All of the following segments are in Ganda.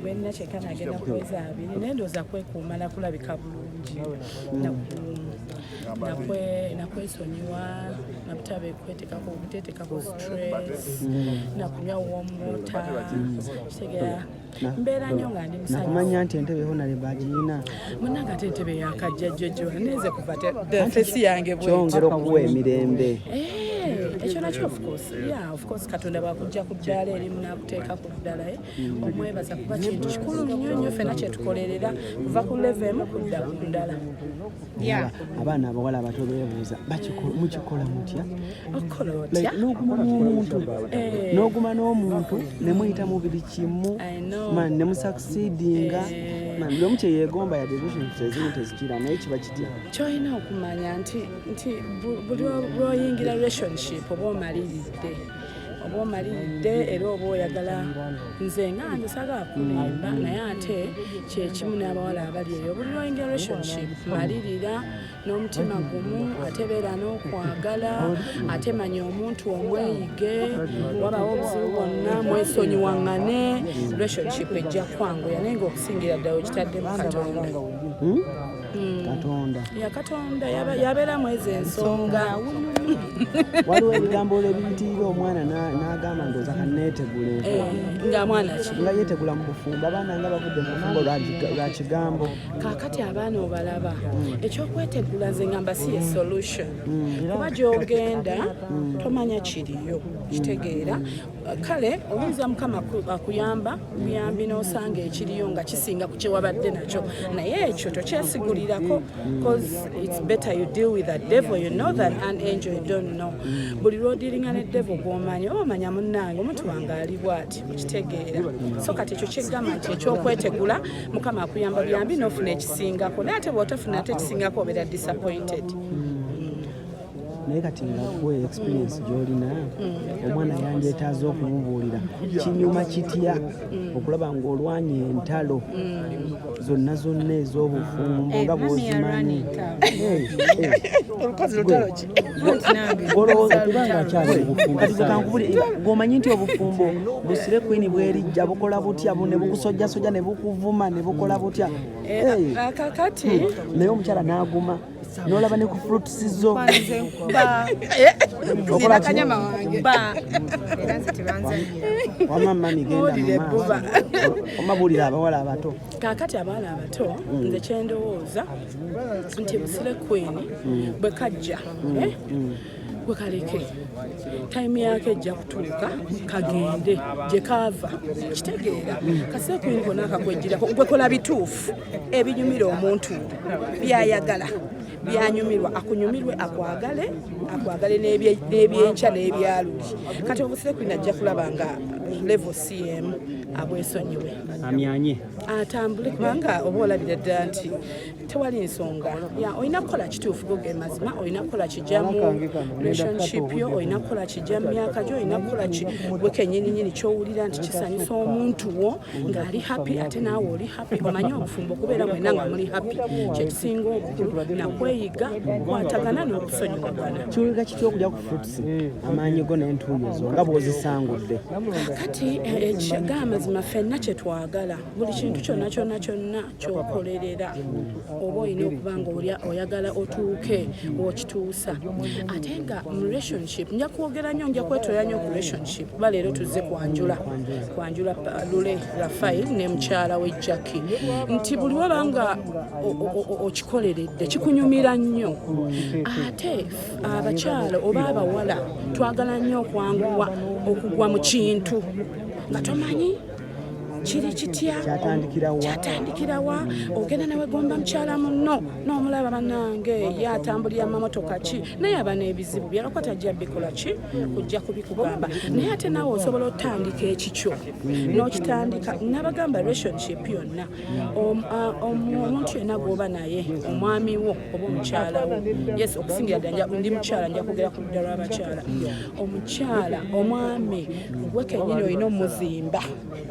gwenna kyekka nagenda kuweza abiri naye ndowooza kwekuuma nakulabika bulungi nakwesonyiwa nabutaba ekwetekako obuteetekako stress nakunywa warm water kitegera mbeera nnyo nga ndi musanyufu nakumanya nti entebe honale bagiyina munanga ate entebe yakajjajjojo neze kuva fesi yange kyongera okuwa emirembe ekyo nakyo of course katonda bwakujja ku ddaala erimu n'akuteeka ku ddala omwebaza kuba kintu kikulu nnyo ffenna kyetukolerera kuva ku leva emu kudda ku ndala abaana abawala abato beebuuza mukikola mutya okukola otya n'oguma n'omuntu ne muyita mu biri kimu ne musakusiidinga buli omu kyeyeegomba yadde relationships ezimu tezikira naye kiba kitya kyolina okumanya nti buli lwoyingira relationship oba omaliridde era oba oyagala nze nga nzisagala kulimba naye ate kyekimu n'abawala abali eyo buli lwoyingira relationship malirira n'omutima gumu ate beera n'okwagala ate manya omuntu omweyige wabawo obuzibu bwonna mwesonyiwaŋŋane relationship ejja kwanguya naye ngaokusingira ddala okitaddemu katonda yabeeramu ezo ensonga waliwo ebigambo ebiyitira omwana n'agamba ndooza kaneetegule nga mwana ki nga yeetegula mu bufumbo abaana nga bavudde mu bufumbo lwa kigambo kaakati abaana obalaba ekyokwetegula nze ngamba si ye solution kuba gy'ogenda tomanya kiriyo kitegeera kale oyinza mukama akuyamba muyambi n'osanga ekiriyo nga kisinga ku kyewabadde nakyo naye ekyo tokyesigulirako because it's better you deal with a devil you know than an angel you don't know buli lwodiringa ne devil gw'omanyi oba omanya munnange omuntu wange ali bw'ati okitegeera so kati ekyo kyeggamba nti ekyokwetegula mukama akuyamba byambi n'ofuna ekisingako naye ate bw'otofuna ate ekisingako obeera disappointed naye kati nga gwe experience gy'olina omwana yandyetaaza okumubuulira kinyuma kitya okulaba ng'olwanya entalo zonna ez'obufumbo nga bw'ozimanyi olowooza akyali obufumbo kati ng'omanyi nti obufumbo busire kwini bwerijja bukola butya ne bukusojjasojja ne bukuvuma ne bukola butya kakati naye omukyala n'aguma n'olaba ne ku fruits zo wamama migenda omabuulira abawala abato kaakati abawala abato nze kyendowooza nti busire kwini bwe kajja gwe kaleke time yake ejja kutuuka kagende gye kaava kitegeera kasire kwini kona akakwejjirako gwekola bituufu ebinyumira omuntu byayagala byanyumirwa akunyumirwe akwagale n'ebyenkya n'ebyaluli kati obusire kwini ajja kulaba nga level cm abwesonyiwe amyanye atambule kubanga oba olabira ddala nti tewali nsonga olina kukola kituufu goge mazima olina kukola kijjamu relationship yo olina kukola kijja mu myaka gyo olina kukola gwe kennyininyini kyowulira nti kisanyusa omuntu wo ng'ali happy ate naawe oli happy omanye obufumbo okubeera mwenna nga muli happy kyekisinga obukulu nakweyiga kwatagana n'okusonyiwagana kiwulira kitya okujja ku fruits amaanyi go n'entuuyo zo nga bw'ozisangudde kati g'amazima ffenna kyetwagala buli kintu kyonna kyokolerera oba olina okuba nga oyagala otuuke wokituusa ate nga mu relationship nja kwogera nnyo nja kwetoola nnyo ku relationship kuba leero tuzze kwanjula lule Rafael ne mukyala we Jackie nti buli wabanga okikoleredde kikunyumira nnyo ate abakyala oba abawala twagala nnyo okwanguwa okugwa mu kintu nga tomanyi kiri kitya kyatandikirawa ogenda nawe gomba mukyala munno n'omulaba bannange yatambulira mamotoka ki naye aba n'ebizibu byalako tajja bikola ki kujja kubikugamba naye ate naawe osobola otandika ekikyo n'okitandika nabagamba relationship yonna omuntu yenna gwoba naye omwami wo oba omukyala wo yes okusingira ddala ndi mukyala nja kugera ku ddala lw'abakyala omukyala omwami gwe kennyini olina omuzimba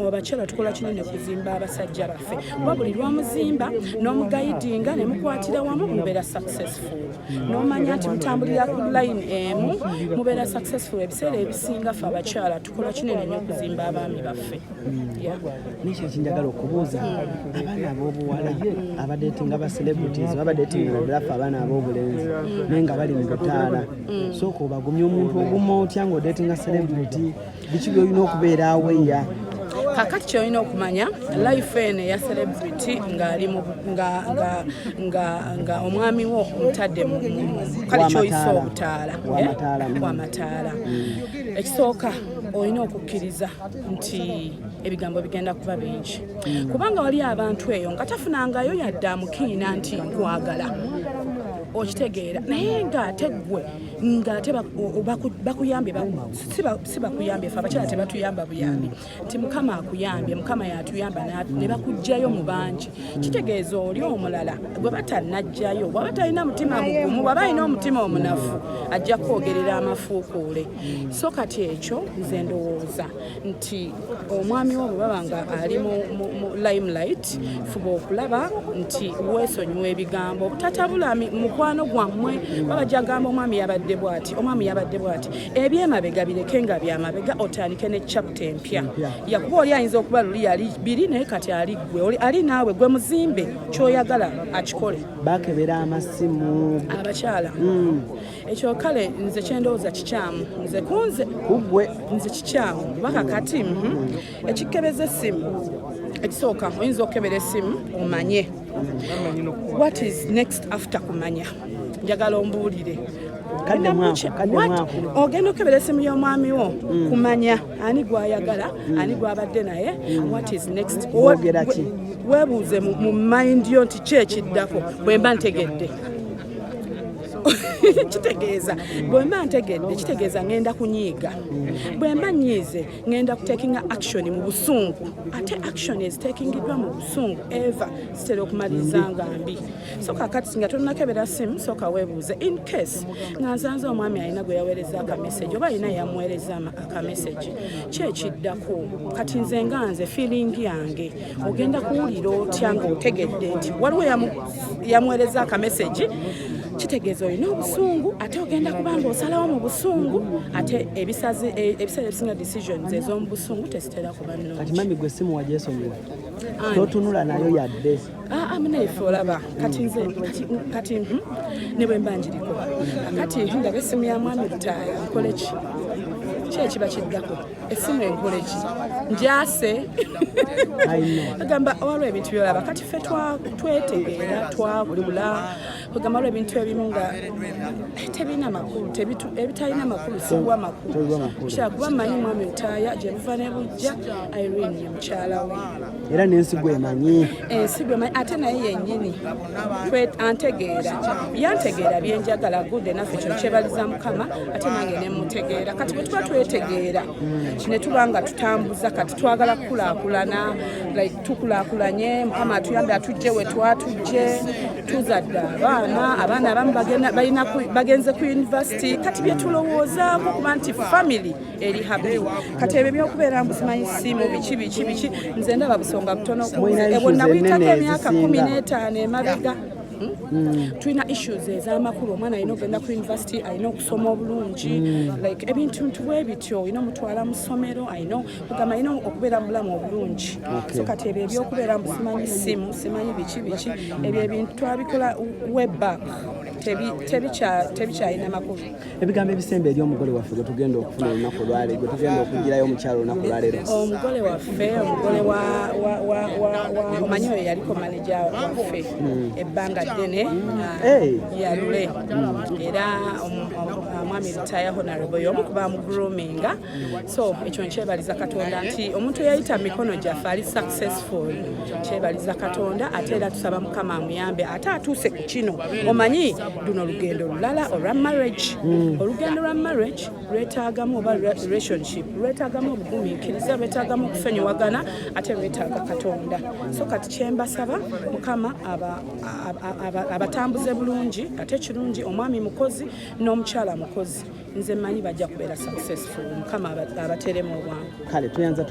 abakyala tukola kinene kuzimba abasajja baffe kuba buli lwamuzimba n'omugayidinga ne mukwatira wamu mubeera successful n'omanya nti mutambulira ku line emu mubeera successful ebiseera ebisinga ffe abakyala tukola kinene nnyo okuzimba abaami baffe nikyo kinjagala okubuuza abaana ab'obuwala abadeetinga ba celebrities babadeetinga naddala ffe abaana ab'obulenzi naye nga bali mu butaala sooka obagumya omuntu oguma otya ng'odeetinga celebrity biki byolina okubeera aweya kakati kyolina okumanya life eno eya celebrity nga omwami wo omutadde kale kyoyisa obutaala wamataala ekisooka olina okukkiriza nti ebigambo bigenda kuba bingi kubanga wali abantu eyo nga tafunangayo yadde amukiina nti nkwagala okitegeera naye ng'ate gwe ng'ate bakuyambye si bakuyambye fe abakyala tebatuyamba buyambi nti mukama akuyambye mukama yatuyamba ne bakugjayo mu bangi kitegeeza oli omulala gwe batannajjayo bwaba talina mutima mugumu bwaba alina omutima omunafu ajja kwogerera amafuukuule so kati ekyo nze ndowooza nti omwami wo bwe baba nga ali mu limelight fuba okulaba nti weesonyiwa ebigambo obutatabula mukwano gwammwe babajja gamba omwami yabadde bw'ati ebyemabega bireke nga byamabega otandike ne chapter empya yakuba oli ayinza okuba luli yali biri naye kati ali gwe ali naawe gwe muzimbe kyoyagala akikole bakebera amasimu abakyala ekyo kale nze kyendowooza kikyamu nze kunze kugwe nze kikyamu bakakati ekikebeza essimu ekisooka oyinza okukebera essimu omanye what is next after kumanya njagala ombuulire ogenda okukebera essimu y'omwami wo kumanya ani gwayagala ani gwabadde naye what is next weebuuze mu mind yo nti ki ekiddako bwe mba ntegedde kitegeeza bwe mba ntegedde kitegeeza ngenda kunyiiga bwe mba nyiize ngenda kutekinga action mu busungu ate action ezitekingiddwa mu busungu eva zitera okumaliriza nga mbi so kakati nga tonnakebera simu soka weebuuze in case nga nsanze omwami alina gwe yaweereza akameseji oba alina yamuweereza akameseji ki ekiddako kati nze nga nze feeling yange ogenda kuwulira otya nga otegedde nti waliwo yamuweereza akameseji kitegeeza olina obusungu ate ogenda kubanga osalawo mu busungu ate ebiseera ebisinga decisions ez'omu busungu tezitera kuba nnungi kati mami gwe simu wagyesomera totunula nayo yadde muneefe olaba kati ne bwe mba njiriko kati ndaba essimu ya mwami lutaaya nkole ki ekiba kiddako essimu enkole ki njase agamba waliwo ebintu byolaba kati ffe twetegeera twakula ogamba waliwo ebintu ebimu nga tebirina makulu ebitalina makulu sigwa makulu kyakuba mmanyi mwami lutaaya gye buva ne bujja Irene ye mukyala we era n'ensigo emanyi ate naye yennyini yantegeera byenjagala gudde naffe kino kyebaliza mukama ate nange nemutegeera kati bwe tuba twetegeera ne tuba nga tutambuza kati twagala kukulaakulana tukulaakulanye mukama atuyambe atujje we twatujje tuzadde abaana abamu bagenze ku university kati byetulowoozaako kuba nti family eri happy kati ebyo byokubeera mbu simanyi simu biki nze ndaba busonga butono bwonna buyitako emyaka 15 emabega tulina issues ez'amakulu omwana alina okugenda ku university alina okusoma obulungi like ebintu bwe bityo olina omutwala mu ssomero kugamba alina okubeera mu bulamu obulungi so kati ebyo ebyokubeera mu simanyi simu simanyi biki ebyo ebintu twabikola webback tebikyalina makulu ebigambo ebisemba eri omugole waffe gwe tugenda okufuna olunaku olwaleero gwe tugenda okugirayo omukyalo olunaku olwaleero omugole waffe omugole wa omanyi oyo yaliko maneja waffe ebbanga ddene yalule era omwami lutaaya honorable y'omu kuba mu groominga so ekyo nkyebaliza katonda nti omuntu eyayita mikono gyaffe ali successful kyebaliza katonda ate era tusaba mukama amuyambe ate atuuse ku kino omanyi luno lugendo lulala olwa marriage. Olugendo lwa marriage lwetaagamu oba relationship lwetaagamu obugumiikiriza, lwetaagamu okufenyiwagana, ate lwetaaga Katonda. So kati kyembasaba Mukama abatambuze bulungi, ate kirungi omwami mukozi n'omukyala mukozi. Nze mmanyi bajja kubeera successful. Mukama abateremu obwangu. Kale tuyanza.